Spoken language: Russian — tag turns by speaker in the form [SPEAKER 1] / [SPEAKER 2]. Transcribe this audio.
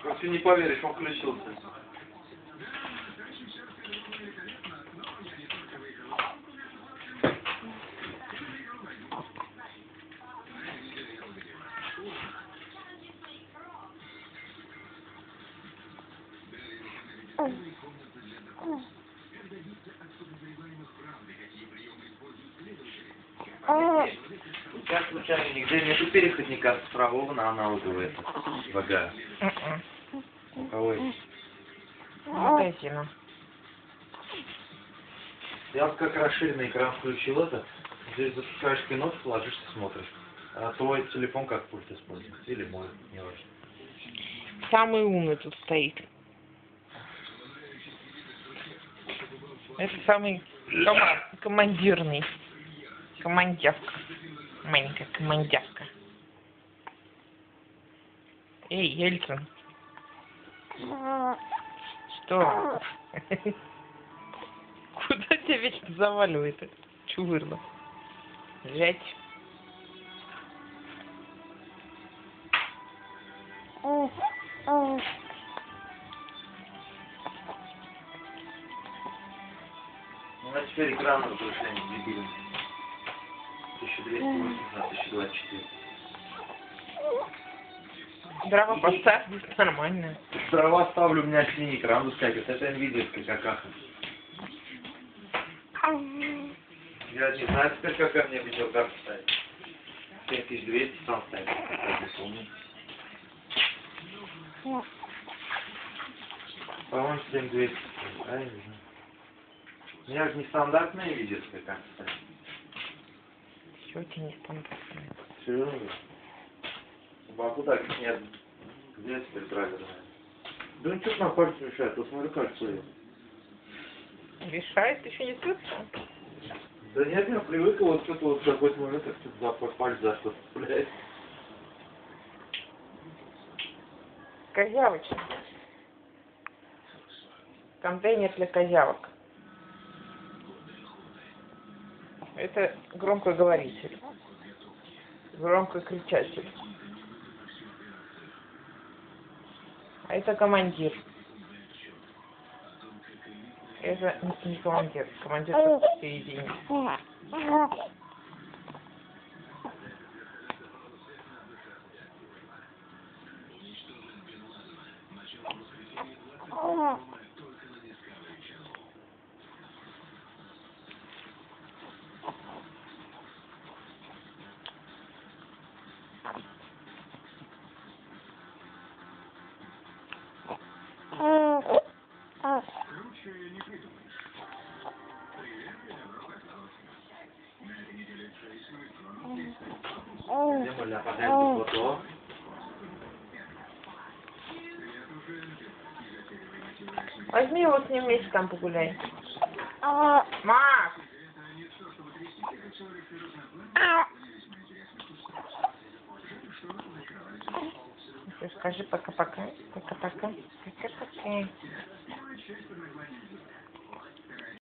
[SPEAKER 1] Вообще не поверишь, он включился. У тебя случайно нигде нету переходника с цифрового на аналоговый это ВГА? У кого есть?
[SPEAKER 2] Магазина.
[SPEAKER 1] Я вот как расширенный экран включил это. Здесь запускаешь кино, ложишься, смотришь. А твой телефон как пульт использует? Или мой, не важно.
[SPEAKER 2] Самый умный тут стоит. Это самый командирный. Командявка. Маленькая командявка. Эй, Елькин. Что? Куда тебя вечно заваливает это чувырло? Взять.
[SPEAKER 1] Ну а теперь экран разрушения дебильный. 1280 на 1024.
[SPEAKER 2] Дрова поставь, будет нормально.
[SPEAKER 1] Дрова ставлю, у меня синий экран выскакивает. Это NVIDIA какаха. Я не знаю теперь, какая мне видеокарта ставить. 7200 сам ставит. По-моему, 7200. А, я не знаю. У меня же не стандартная видеоская карта ставит.
[SPEAKER 2] Все у тебя не стандартное.
[SPEAKER 1] Серьезно? В Баку так нет. Где теперь драйвер? Да ну что на пальце мешает? Посмотри кольцо ее.
[SPEAKER 2] Решает, еще не слышал?
[SPEAKER 1] Да нет, я привык, вот что-то вот в какой-то момент как что-то за палец за что-то цепляет.
[SPEAKER 2] Козявочка. Контейнер для козявок. Это громкоговоритель. Громкокричатель. А это командир. Это не командир. Командир в середине.
[SPEAKER 1] Andiamo alla patente foto.
[SPEAKER 2] Возьми его с ним вместе там погуляй. Макс! Скажи пока-пока. Пока-пока. Пока-пока.